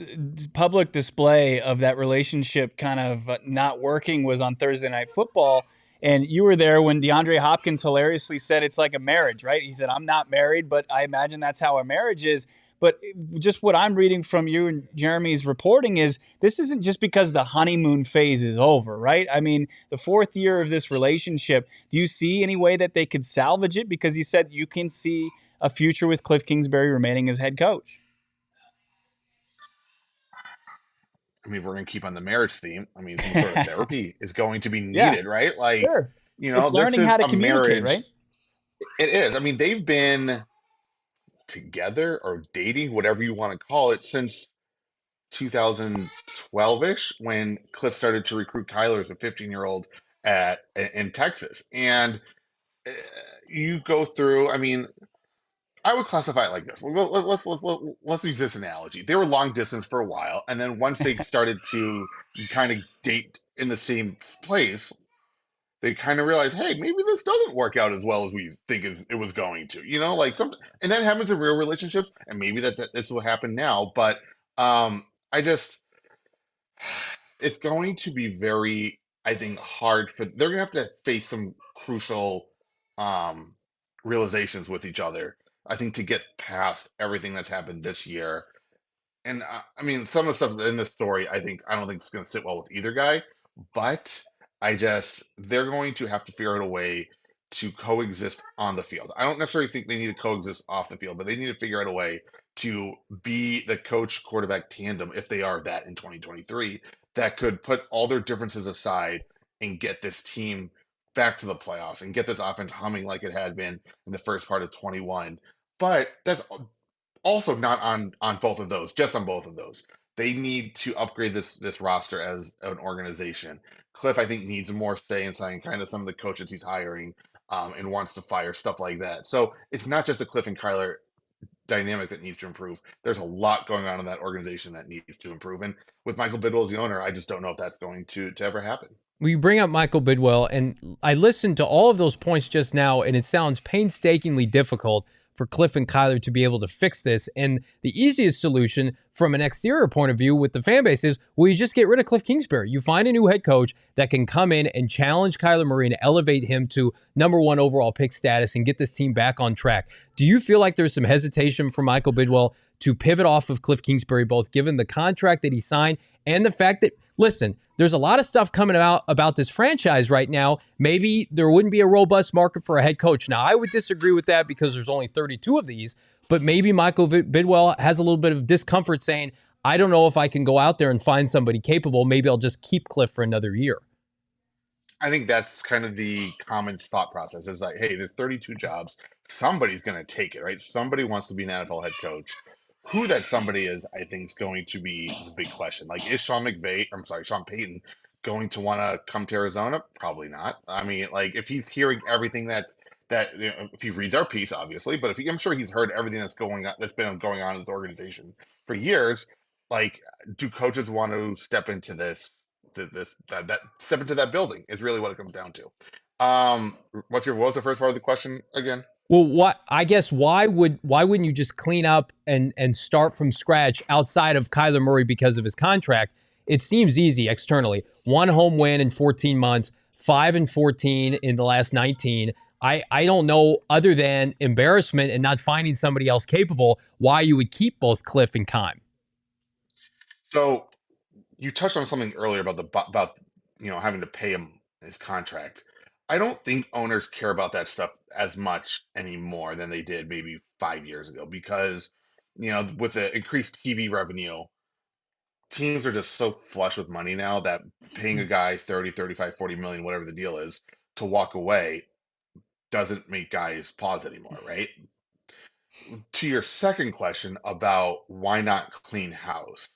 public display of that relationship kind of not working was on Thursday Night Football. And you were there when DeAndre Hopkins hilariously said it's like a marriage, right? He said, "I'm not married, but I imagine that's how a marriage is." But just what I'm reading from you and Jeremy's reporting is this isn't just because the honeymoon phase is over, right? I mean, the 4th year of this relationship, do you see any way that they could salvage it? Because you said you can see a future with Kliff Kingsbury remaining as head coach? I mean, we're going to keep on the marriage theme. I mean, some sort of therapy is going to be Yeah, needed, right? Like, sure. you It's know, this learning is how to a communicate, right? marriage. It is. I mean, they've been together or dating, whatever you want to call it, since 2012-ish when Kliff started to recruit Kyler as a 15-year-old at in Texas. And uh, you go through, I mean, I would classify it like this. Let's use this analogy. They were long distance for a while, and then once they started to kind of date in the same place, they kind of realized, hey, maybe this doesn't work out as well as we think it was going to. You know, like some, and that happens in real relationships, and maybe this will happen now. But I just, it's going to be very, I think, hard for. They're gonna have to face some crucial um realizations with each other. I think to get past everything that's happened this year, and I mean, some of the stuff in this story, I don't think it's going to sit well with either guy, but they're going to have to figure out a way to coexist on the field. I don't necessarily think they need to coexist off the field, but they need to figure out a way to be the coach quarterback tandem, if they are that in 2023, that could put all their differences aside and get this team back to the playoffs and get this offense humming like it had been in the first part of 21. But that's also not on both of those, just on both of those. They need to upgrade this roster as an organization. Kliff, I think, needs more say in signing kind of some of the coaches he's hiring, and wants to fire stuff like that. So it's not just the Kliff and Kyler dynamic that needs to improve. There's a lot going on in that organization that needs to improve. And with Michael Bidwill as the owner, I just don't know if that's going to ever happen. Well, you bring up Michael Bidwill, and I listened to all of those points just now, and it sounds painstakingly difficult for Kliff and Kyler to be able to fix this. And the easiest solution from an exterior point of view with the fan base is, well, you just get rid of Kliff Kingsbury. You find a new head coach that can come in and challenge Kyler Murray and elevate him to #1 overall pick status and get this team back on track. Do you feel like there's some hesitation from Michael Bidwill to pivot off of Kliff Kingsbury, both given the contract that he signed and the fact that, listen, there's a lot of stuff coming out about this franchise right now. Maybe there wouldn't be a robust market for a head coach. Now, I would disagree with that because there's only 32 of these, but maybe Michael Bidwill has a little bit of discomfort saying, I don't know if I can go out there and find somebody capable. Maybe I'll just keep Kliff for another year. I think that's kind of the common thought process. Is like, hey, there's 32 jobs. Somebody's going to take it, right? Somebody wants to be an NFL head coach. Who that somebody is, I think, is going to be the big question. Like, is Sean Payton, going to want to come to Arizona? Probably not. I mean, like, if he's hearing everything if he reads our piece, obviously, but I'm sure he's heard everything that's been going on in this organization for years. Like, do coaches want to step into that step into that building? Is really what it comes down to. What was the first part of the question again? Well, why wouldn't you just clean up and start from scratch outside of Kyler Murray because of his contract? It seems easy externally. 1 home win in 14 months, 5-14 in the last 19. I don't know, other than embarrassment and not finding somebody else capable, why you would keep both Kliff and Keim. So you touched on something earlier about having to pay him his contract. I don't think owners care about that stuff as much anymore than they did maybe 5 years ago, because with the increased TV revenue, teams are just so flush with money now that paying a guy 30, 35, 40 million, whatever the deal is, to walk away doesn't make guys pause anymore, right? To your second question about why not clean house,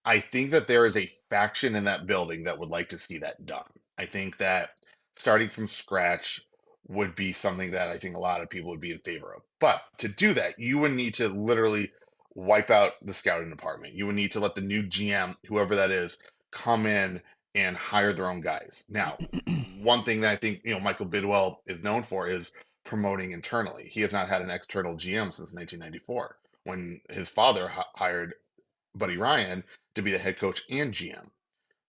I think that there is a faction in that building that would like to see that done. I think that starting from scratch would be something that I think a lot of people would be in favor of. But to do that, you would need to literally wipe out the scouting department. You would need to let the new GM, whoever that is, come in and hire their own guys. Now, one thing that I think Michael Bidwill is known for is promoting internally. He has not had an external GM since 1994, when his father hired Buddy Ryan to be the head coach and GM.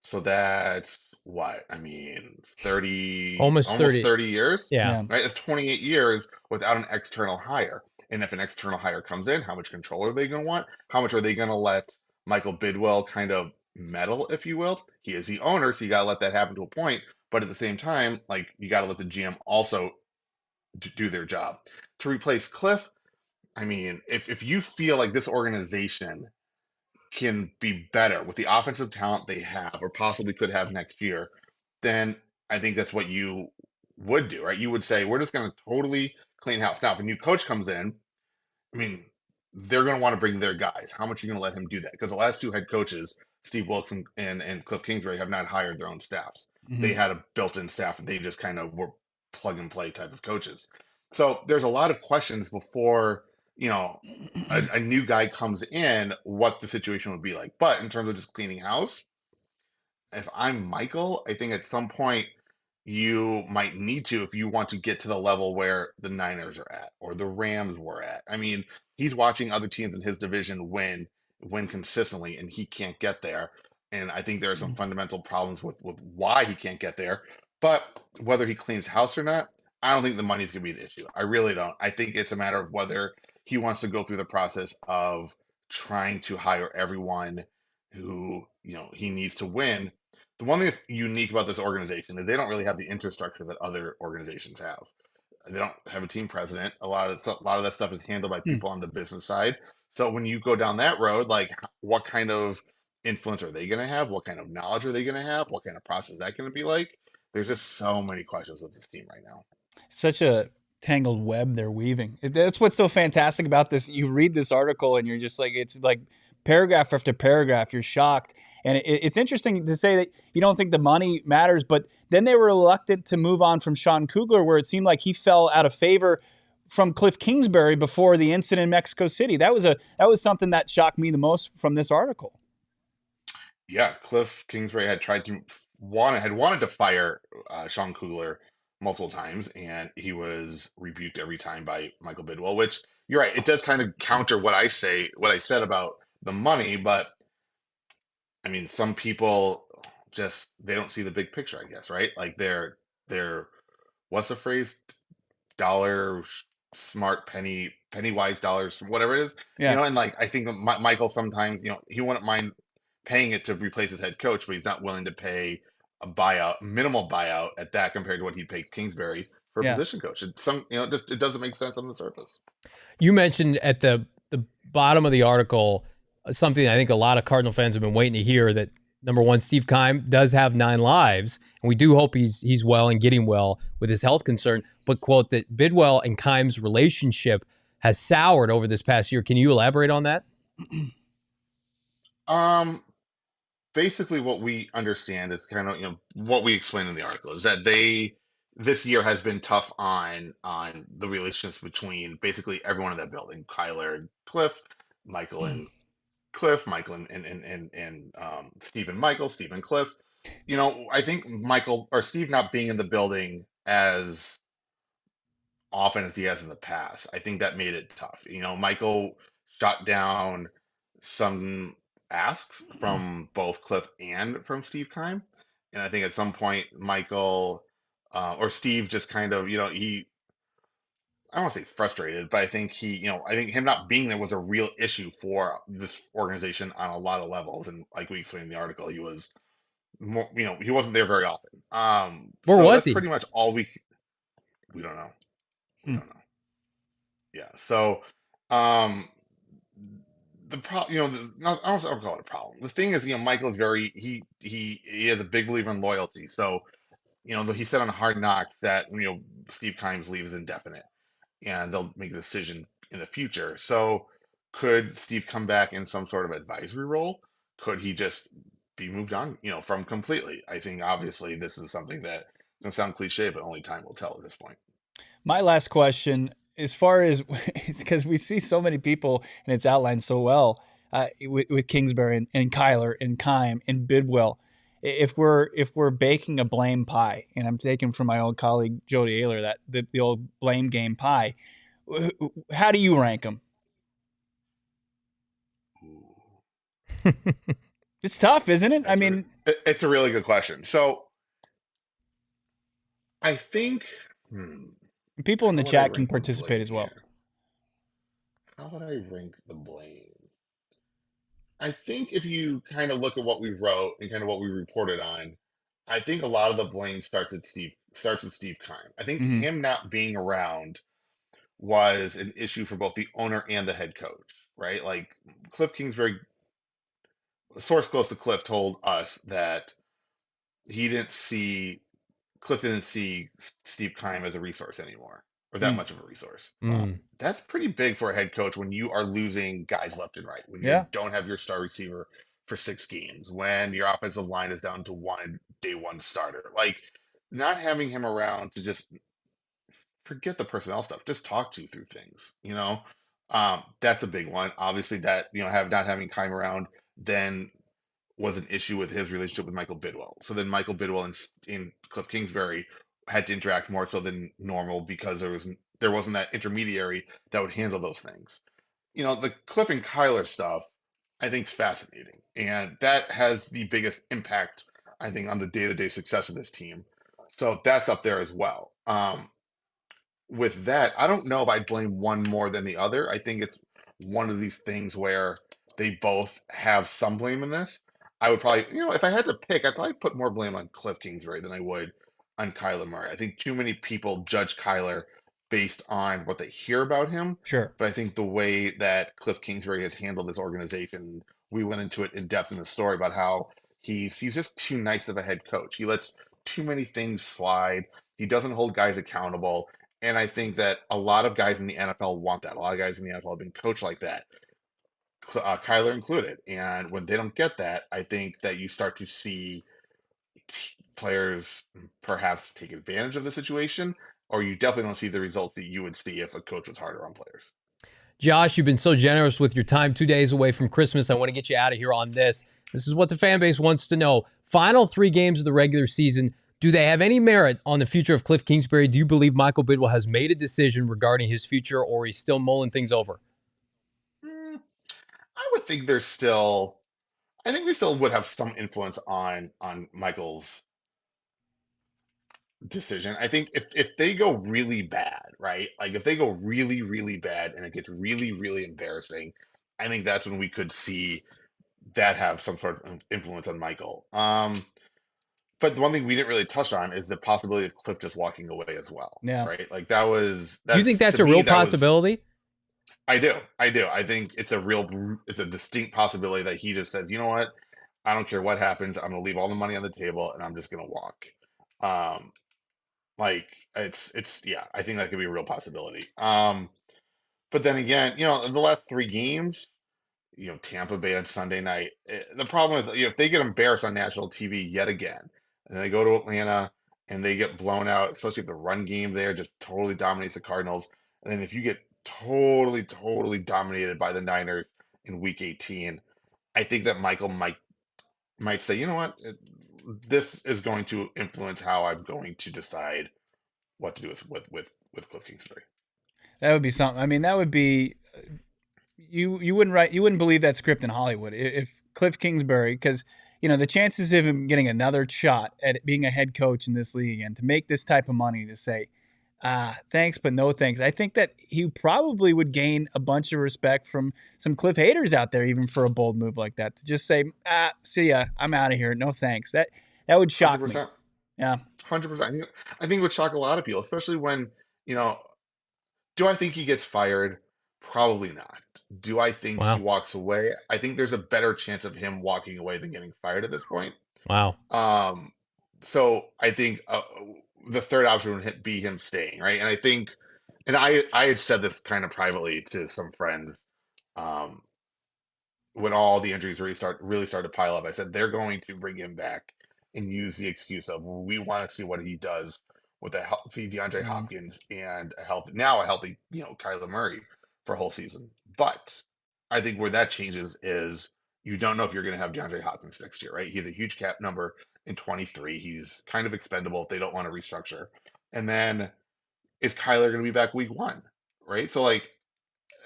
So that's what I mean, 30, Almost almost 30. 30 years, Yeah. right? It's 28 years without an external hire. And if an external hire comes in, how much control are they going to want? How much are they going to let Michael Bidwill kind of meddle, if you will? He is the owner, so you got to let that happen to a point. But at the same time, like, you got to let the GM also do their job. To replace Kliff, I mean, if you feel like this organization can be better with the offensive talent they have or possibly could have next year, then I think that's what you would do, right? You would say, we're just going to totally clean house. Now, if a new coach comes in, I mean, they're going to want to bring their guys. How much are you going to let him do that? Because the last two head coaches, Steve Wilkes and Kliff Kingsbury, have not hired their own staffs. They Hmm. had a built-in staff, and they just kind of were plug and play type of coaches. So there's a lot of questions before you know a new guy comes in, what the situation would be like. But in terms of just cleaning house, if I'm Michael, I think at some point you might need to if you want to get to the level where the Niners are at or the Rams were at. I mean, he's watching other teams in his division win consistently, and he can't get there. And I think there are some fundamental problems with why he can't get there. But whether he cleans house or not, I don't think the money's going to be the issue. I really don't. I think it's a matter of whether he wants to go through the process of trying to hire everyone who he needs to win. The one thing that's unique about this organization is they don't really have the infrastructure that other organizations have. They don't have a team president. A lot of that stuff is handled by people on the business side. So when you go down that road, like what kind of influence are they going to have? What kind of knowledge are they going to have? What kind of process is that going to be like? There's just so many questions with this team right now. Such a tangled web they're weaving. That's what's so fantastic about this. You read this article and you're just like, it's like paragraph after paragraph. You're shocked. And it's interesting to say that you don't think the money matters, but then they were reluctant to move on from Sean Kugler, where it seemed like he fell out of favor from Kliff Kingsbury before the incident in Mexico City. That was something that shocked me the most from this article. Yeah, Kliff Kingsbury had wanted to fire Sean Kugler multiple times, and he was rebuked every time by Michael Bidwill. Which you're right, it does kind of counter what I said about the money. But I mean, some people just they don't see the big picture, I guess, right? Like they're what's the phrase? Dollar smart, penny wise, dollars, whatever it is, Yeah. and like I think Michael sometimes, he wouldn't mind paying it to replace his head coach, but he's not willing to pay a buyout, minimal buyout at that compared to what he'd pay Kingsbury for a Yeah. position coach. It doesn't make sense on the surface. You mentioned at the bottom of the article something I think a lot of Cardinal fans have been waiting to hear, that number one, Steve Keim does have 9 lives, and we do hope he's well and getting well with his health concern. But quote that Bidwill and Keim's relationship has soured over this past year. Can you elaborate on that? Um, Basically, what we understand is kind of what we explained in the article is that this year has been tough on the relationships between basically everyone in that building, Kyler and Cliff, Michael and Cliff, Michael and Steve and Michael, Steve and Cliff. I think Michael or Steve not being in the building as often as he has in the past, I think that made it tough. Michael shot down some asks from both Cliff and from Steve Keim. And I think at some point, Michael or Steve just kind of, I don't want to say frustrated, but I think I think him not being there was a real issue for this organization on a lot of levels. And like we explained in the article, he was more, he wasn't there very often. Where So was that's he? pretty much all we don't know. We Hmm. don't know. Yeah. So, um, the problem, not, I don't call it a problem. The thing is, Michael is very, he is a big believer in loyalty. So, he said on Hard Knocks that, Steve Keim's leave is indefinite and they'll make a decision in the future. So, could Steve come back in some sort of advisory role? Could he just be moved on, from completely? I think obviously this is something that doesn't sound cliche, but only time will tell at this point. My last question, as far as because we see so many people and it's outlined so well with Kingsbury and Kyler and Keim and Bidwill. If we're baking a blame pie, and I'm taking from my old colleague Jody Ayler that the old blame game pie, how do you rank them? Ooh, It's tough, isn't it? I that's a, mean, it's a really good question. So I think, people in how the would I chat can rank the participate blame as well. here? How would I rank the blame? I think if you kind of look at what we wrote and kind of what we reported on, I think a lot of the blame starts with Steve Keim. I think Hmm. him not being around was an issue for both the owner and the head coach, right? Like Kliff Kingsbury, a source close to Kliff told us that he didn't see Kliff didn't see Steve Keim as a resource anymore, or that Mm. much of a resource. Wow. Mm. That's pretty big for a head coach when you are losing guys left and right, when you Yeah. don't have your star receiver for 6 games, when your offensive line is down to one day one starter. Like not having him around to just forget the personnel stuff, just talk to you through things, you know? That's a big one. Obviously that, have not having Keim around then was an issue with his relationship with Michael Bidwill. So then Michael Bidwill and Kliff Kingsbury had to interact more so than normal because there wasn't that intermediary that would handle those things. The Kliff and Kyler stuff, I think is fascinating, and that has the biggest impact, I think, on the day-to-day success of this team. So that's up there as well. With that, I don't know if I'd blame one more than the other. I think it's one of these things where they both have some blame in this. I would probably, if I had to pick, I'd probably put more blame on Kliff Kingsbury than I would on Kyler Murray. I think too many people judge Kyler based on what they hear about him. Sure. But I think the way that Kliff Kingsbury has handled this organization, we went into it in depth in the story about how he's just too nice of a head coach. He lets too many things slide. He doesn't hold guys accountable. And I think that a lot of guys in the NFL want that. A lot of guys in the NFL have been coached like that, Kyler included. And when they don't get that, I think that you start to see players perhaps take advantage of the situation, or you definitely don't see the results that you would see if a coach was harder on players. Josh, you've been so generous with your time. 2 days away from Christmas. I want to get you out of here on this. This is what the fan base wants to know. Final 3 games of the regular season. Do they have any merit on the future of Kliff Kingsbury? Do you believe Michael Bidwill has made a decision regarding his future, or he's still mulling things over? Mm, I would think there's still, I think they still would have some influence on Michael's decision. I think if they go really bad, right? Like if they go really, really bad and it gets really, really embarrassing, I think that's when we could see that have some sort of influence on Michael. But the one thing we didn't really touch on is the possibility of Kliff just walking away as well, Yeah. right? Like Do you think that's that's to a me real that was possibility? I do. I think it's a distinct possibility that he just says, you know what? I don't care what happens. I'm gonna leave all the money on the table and I'm just gonna walk. Um, like it's yeah, I think that could be a real possibility. But then again, the last 3 games, Tampa Bay on Sunday night. The problem is, if they get embarrassed on national TV yet again, and they go to Atlanta and they get blown out, especially if the run game there just totally dominates the Cardinals, and then if you get totally, totally dominated by the Niners in Week 18, I think that Michael might say, you know what, this is going to influence how I'm going to decide what to do with Kliff Kingsbury. That would be something. I mean, that would be you wouldn't believe that script in Hollywood if Kliff Kingsbury, because the chances of him getting another shot at being a head coach in this league and to make this type of money, to say thanks but no thanks, I think that he probably would gain a bunch of respect from some Kliff haters out there, even for a bold move like that, to just say see ya, I'm out of here, no thanks. That would shock me. 100%. Yeah. 100%. I think it would shock a lot of people, especially when, you know, do I think he gets fired? Probably not. Do I think he Wow. walks away? I think there's a better chance of him walking away than getting fired at this point. Wow. Um, so I think the third option would be him staying, right? And I think, and I had said this kind of privately to some friends, um, when all the injuries really started to pile up. I said they're going to bring him back and use the excuse of we want to see what he does with a healthy DeAndre Yeah. Hopkins and a healthy Kyler Murray for a whole season. But I think where that changes is you don't know if you're going to have DeAndre Hopkins next year, right? He's a huge cap number in 23. He's kind of expendable if they don't want to restructure. And then is Kyler going to be back week 1, right? So like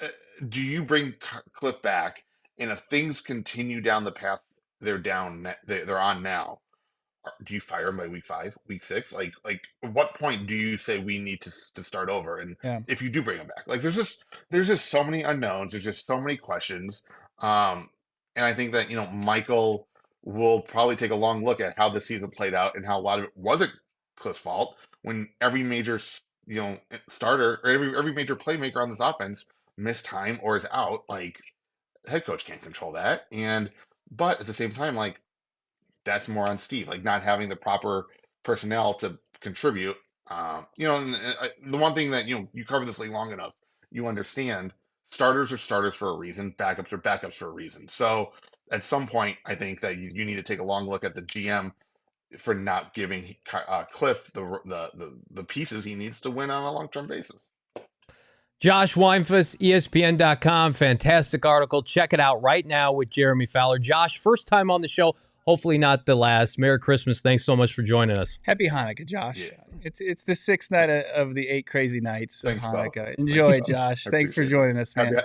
uh, do you bring Kliff back, and if things continue down the path they're on now, do you fire him by week 5, week 6? Like at what point do you say we need to start over? And Yeah. if you do bring him back, like there's just so many unknowns. There's just so many questions. Um, and I think that Michael will probably take a long look at how the season played out and how a lot of it wasn't Kliff's fault when every major starter or every major playmaker on this offense miss time or is out, like head coach can't control that. But at the same time, like that's more on Steve, like not having the proper personnel to contribute. The one thing that you cover this league long enough, you understand starters are starters for a reason, backups are backups for a reason. So at some point, I think that you need to take a long look at the GM for not giving Kliff the pieces he needs to win on a long term basis. Josh Weinfuss, ESPN.com. Fantastic article. Check it out right now with Jeremy Fowler. Josh, first time on the show. Hopefully not the last. Merry Christmas. Thanks so much for joining us. Happy Hanukkah, Josh. Yeah. It's the 6th night of the 8 crazy nights of Hanukkah. Bo. Enjoy, Josh. Thanks for joining us, man.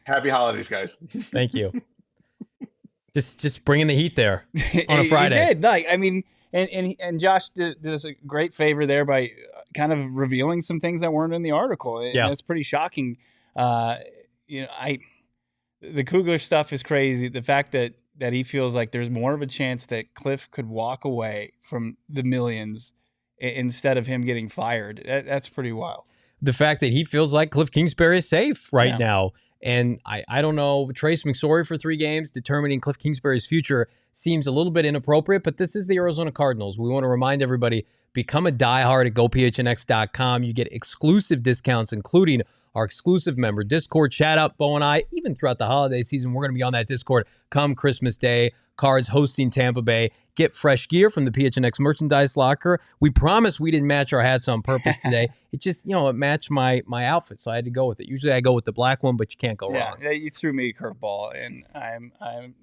Happy holidays, guys. Thank you. Just bringing the heat there on a Friday. He did. Like, I mean, and Josh did us a great favor there by kind of revealing some things that weren't in the article. And it's pretty shocking. The Kugler stuff is crazy. The fact that he feels like there's more of a chance that Kliff could walk away from the millions instead of him getting fired. That's pretty wild. The fact that he feels like Kliff Kingsbury is safe right now. And I don't know, Trace McSorley for 3 games, determining Kliff Kingsbury's future seems a little bit inappropriate, but this is the Arizona Cardinals. We want to remind everybody, become a diehard at gophnx.com. You get exclusive discounts, including our exclusive member Discord. Chat up, Bo and I, even throughout the holiday season, we're going to be on that Discord come Christmas Day. Cards hosting Tampa Bay. Get fresh gear from the PHNX merchandise locker. We promise we didn't match our hats on purpose today. It just, it matched my outfit, so I had to go with it. Usually I go with the black one, but you can't go wrong. Yeah, you threw me a curveball, and I'm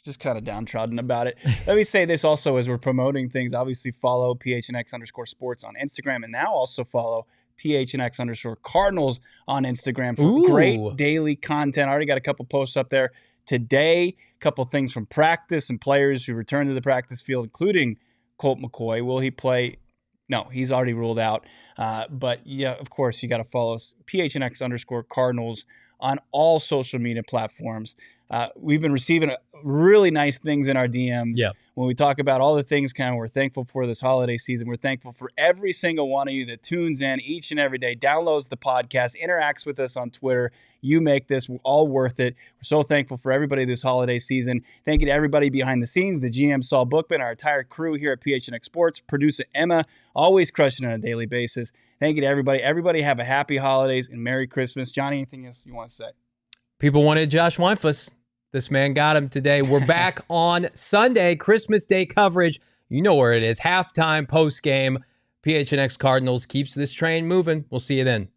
just kind of downtrodden about it. Let me say this also as we're promoting things. Obviously, follow PHNX_sports on Instagram, and now also follow PHNX_Cardinals on Instagram for great daily content. I already got a couple posts up there today. A couple things from practice and players who return to the practice field, including Colt McCoy. Will he play? No, he's already ruled out. But yeah, of course, you got to follow us, PHNX_Cardinals on all social media platforms. We've been receiving really nice things in our DMs. Yeah. When we talk about all the things kind of we're thankful for this holiday season, we're thankful for every single one of you that tunes in each and every day, downloads the podcast, interacts with us on Twitter. You make this all worth it. We're so thankful for everybody this holiday season. Thank you to everybody behind the scenes, the GM Saul Bookman, our entire crew here at PHNX Sports, producer Emma, always crushing on a daily basis. Thank you to everybody. Everybody have a happy holidays and Merry Christmas. Johnny, anything else you want to say? People wanted Josh Weinfuss. This man got him today. We're back on Sunday, Christmas Day coverage. You know where it is. Halftime, post-game. PHNX Cardinals keeps this train moving. We'll see you then.